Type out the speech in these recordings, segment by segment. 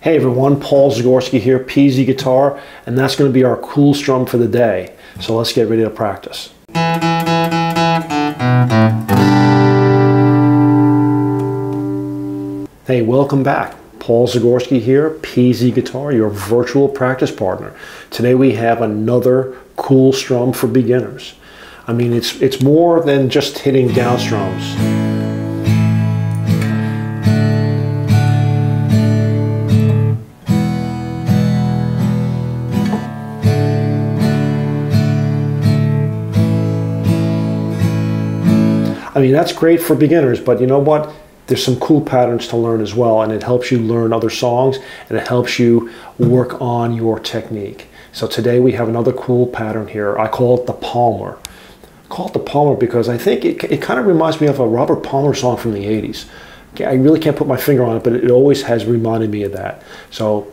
Hey everyone, Paul Zagorski here, PZ Guitar, and that's going to be our cool strum for the day. So let's get ready to practice. Hey, welcome back. Paul Zagorski here, PZ Guitar, your virtual practice partner. Today we have another cool strum for beginners. I mean, it's more than just hitting down strums. I mean, that's great for beginners, but you know what? There's some cool patterns to learn as well, and it helps you learn other songs, and it helps you work on your technique. So today we have another cool pattern here. I call it the Palmer. I call it the Palmer because I think it kind of reminds me of a Robert Palmer song from the 80s. I really can't put my finger on it, but it always has reminded me of that. So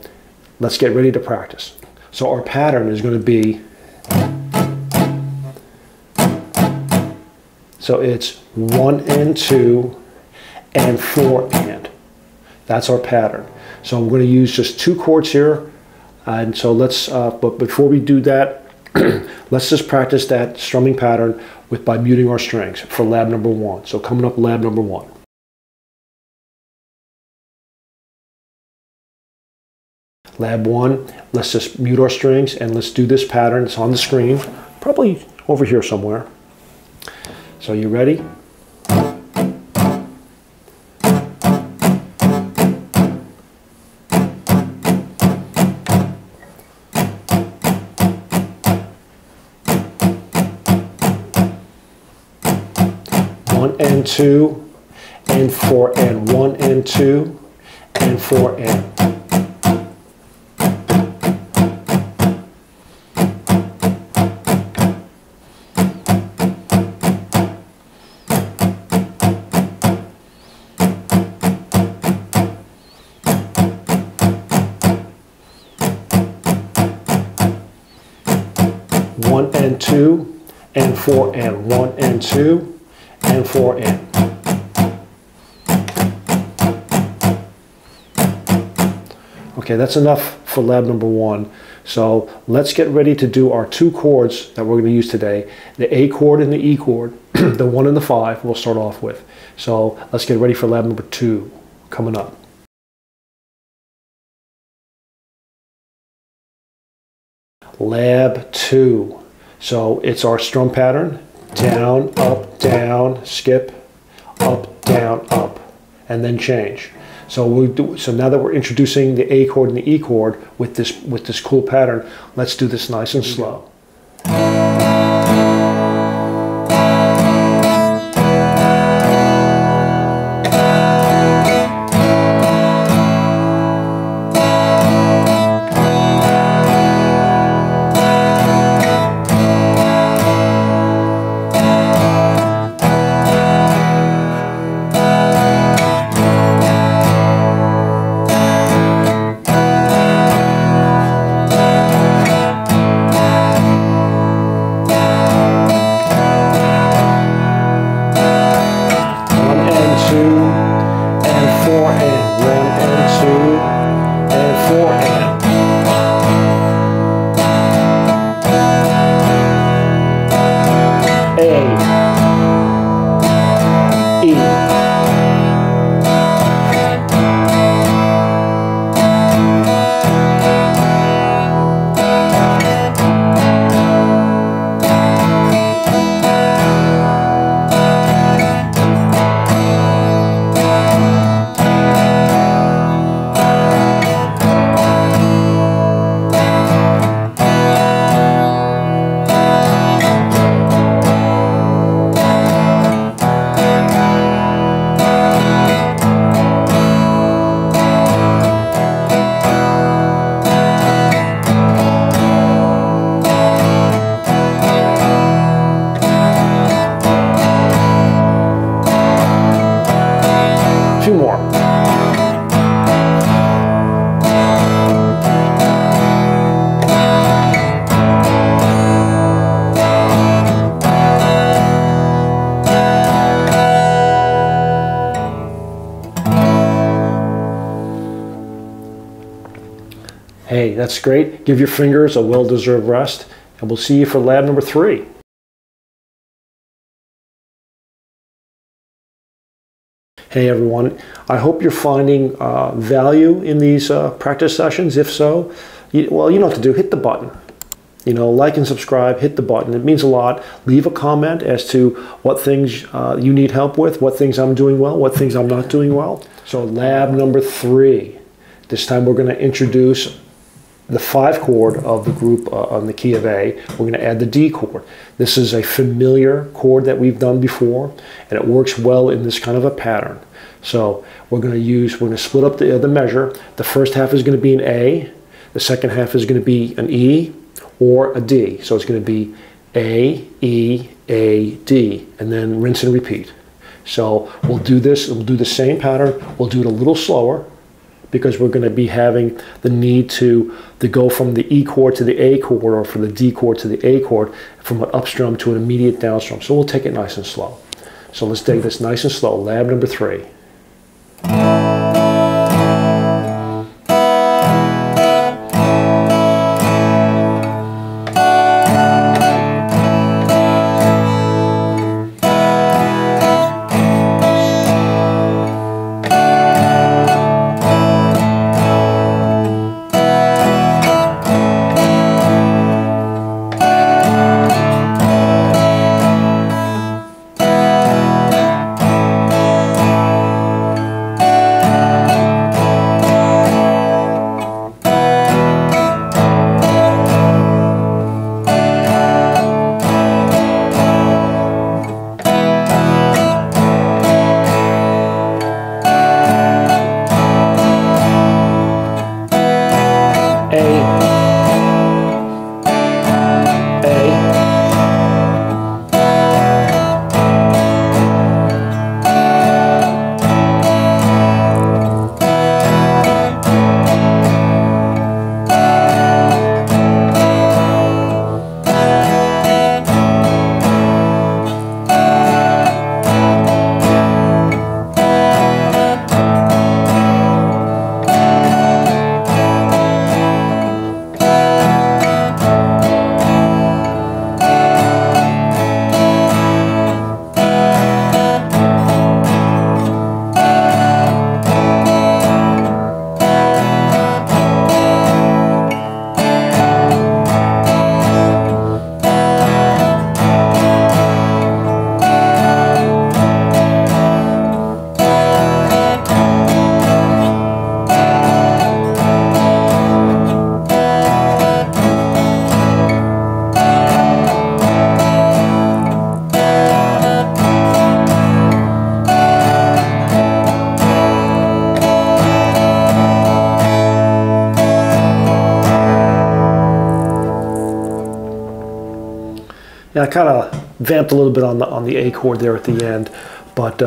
let's get ready to practice. So our pattern is going to be, so it's 1 and 2 and 4 and. That's our pattern. So I'm going to use just 2 chords here. And so let's, but before we do that, let's just practice that strumming pattern by muting our strings for lab number 1. So coming up, lab number 1. Lab 1, let's just mute our strings and let's do this pattern. It's on the screen, probably over here somewhere. So you ready? One and 2 and 4 and 1 and 2 and 4 and. One and 2 and 4 and 1 and 2 and 4 and. Okay, that's enough for lab number 1. So let's get ready to do our 2 chords that we're going to use today. The A chord and the E chord, the 1 and the 5 we'll start off with. So let's get ready for lab number 2 coming up. Lab 2. So it's our strum pattern. Down, down, skip, up, down, up, and then change. So now that we're introducing the A chord and the E chord with this cool pattern, let's do this nice and slow. Hey, that's great. Give your fingers a well-deserved rest, and we'll see you for lab number 3. Hey everyone, I hope you're finding value in these practice sessions. If so, well, you know what to do. Hit the button. You know, like and subscribe, hit the button. It means a lot. Leave a comment as to what things you need help with, what things I'm doing well, what things I'm not doing well. So lab number 3. This time we're going to introduce the 5 chord of the group on the key of A. We're going to add the D chord. This is a familiar chord that we've done before, and it works well in this kind of a pattern. So we're going to split up the measure. The first half is going to be an A. The second half is going to be an E or a D. So it's going to be A, E, A, D, and then rinse and repeat. So we'll do this, we'll do the same pattern. We'll do it a little slower because we're going to be having the need to go from the E chord to the A chord, or from the D chord to the A chord, from an up strum to an immediate down strum. So we'll take it nice and slow. So let's take this nice and slow. Lab number 3. Yeah, I kind of vamped a little bit on the A chord there at the end, but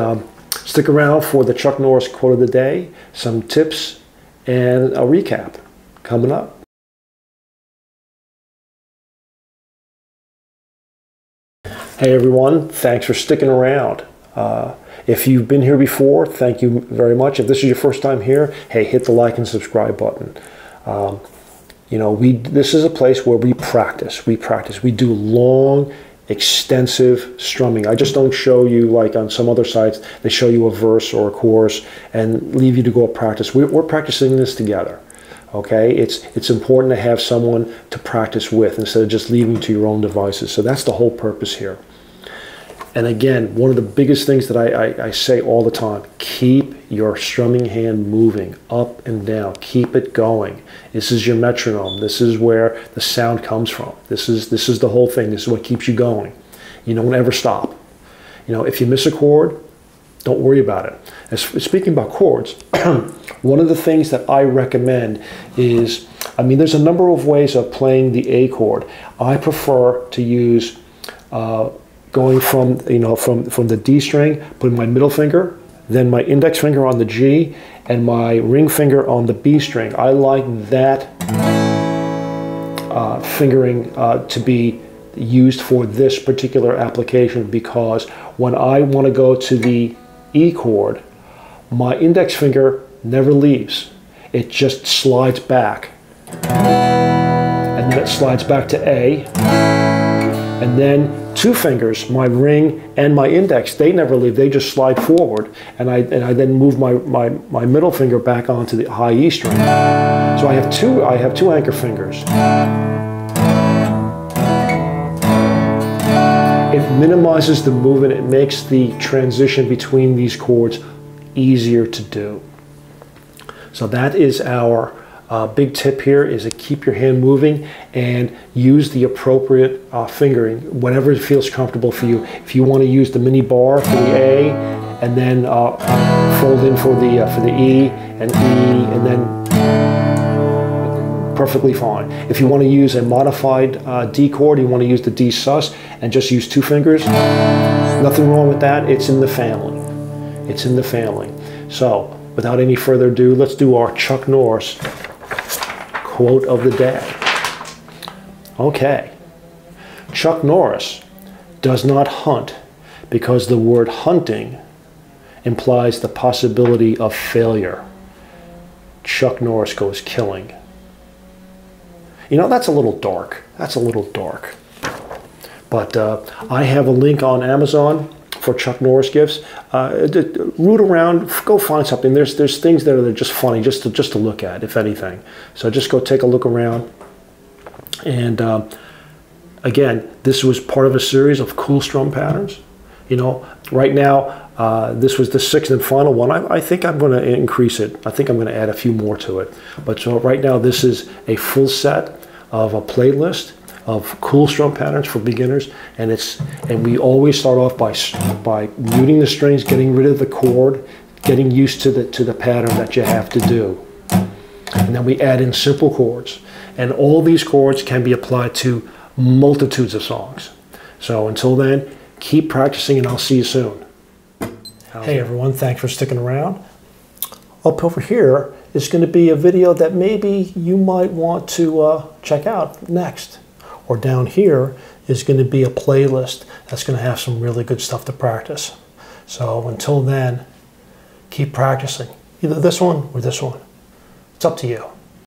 stick around for the Chuck Norris quote of the day, some tips, and a recap coming up. Hey everyone, thanks for sticking around. If you've been here before, thank you very much. If this is your first time here, hey, hit the like and subscribe button. You know, this is a place where we practice. We do long, extensive strumming. I just don't show you like on some other sites. They show you a verse or a chorus and leave you to go practice. We're practicing this together. Okay, it's important to have someone to practice with instead of just leaving to your own devices. So that's the whole purpose here. And again, one of the biggest things that I say all the time, keep your strumming hand moving up and down. Keep it going. This is your metronome. This is where the sound comes from. This is the whole thing. This is what keeps you going. You don't ever stop. You know, if you miss a chord, don't worry about it. As speaking about chords, one of the things that I recommend is, I mean, there's a number of ways of playing the A chord. I prefer to use going from, you know, from the D string, putting my middle finger, then my index finger on the G, and my ring finger on the B string. I like that fingering to be used for this particular application, because when I want to go to the E chord, my index finger never leaves. It just slides back and then it slides back to A, and then two fingers, my ring and my index, they never leave, they just slide forward, and I then move my middle finger back onto the high E string. So I have two anchor fingers. It minimizes the movement, it makes the transition between these chords easier to do. So that is our big tip here, is to keep your hand moving and use the appropriate fingering, whatever feels comfortable for you. If you want to use the mini bar for the A, and then fold in for the E, and then perfectly fine. If you want to use a modified D chord, you want to use the D sus and just use two fingers, nothing wrong with that. It's in the family. It's in the family. So without any further ado, let's do our Chuck Norris quote of the day. Okay. Chuck Norris does not hunt because the word hunting implies the possibility of failure. Chuck Norris goes killing. You know, that's a little dark. That's a little dark. But I have a link on Amazon for Chuck Norris gifts. Root around, go find something. There's things that are just funny, just to look at, if anything. So just go take a look around. And again, this was part of a series of cool strum patterns. You know, right now, this was the sixth and final one. I think I'm going to increase it. I think I'm going to add a few more to it. But so right now, this is a full set of a playlist of cool strum patterns for beginners, and we always start off by muting the strings, getting rid of the chord, getting used to the pattern that you have to do, and then we add in simple chords, and all these chords can be applied to multitudes of songs. So until then, keep practicing, and I'll see you soon. Hey everyone, thanks for sticking around. Up over here is going to be a video that maybe you might want to check out next. Or down here is going to be a playlist that's going to have some really good stuff to practice. So until then, keep practicing. Either this one or this one. It's up to you.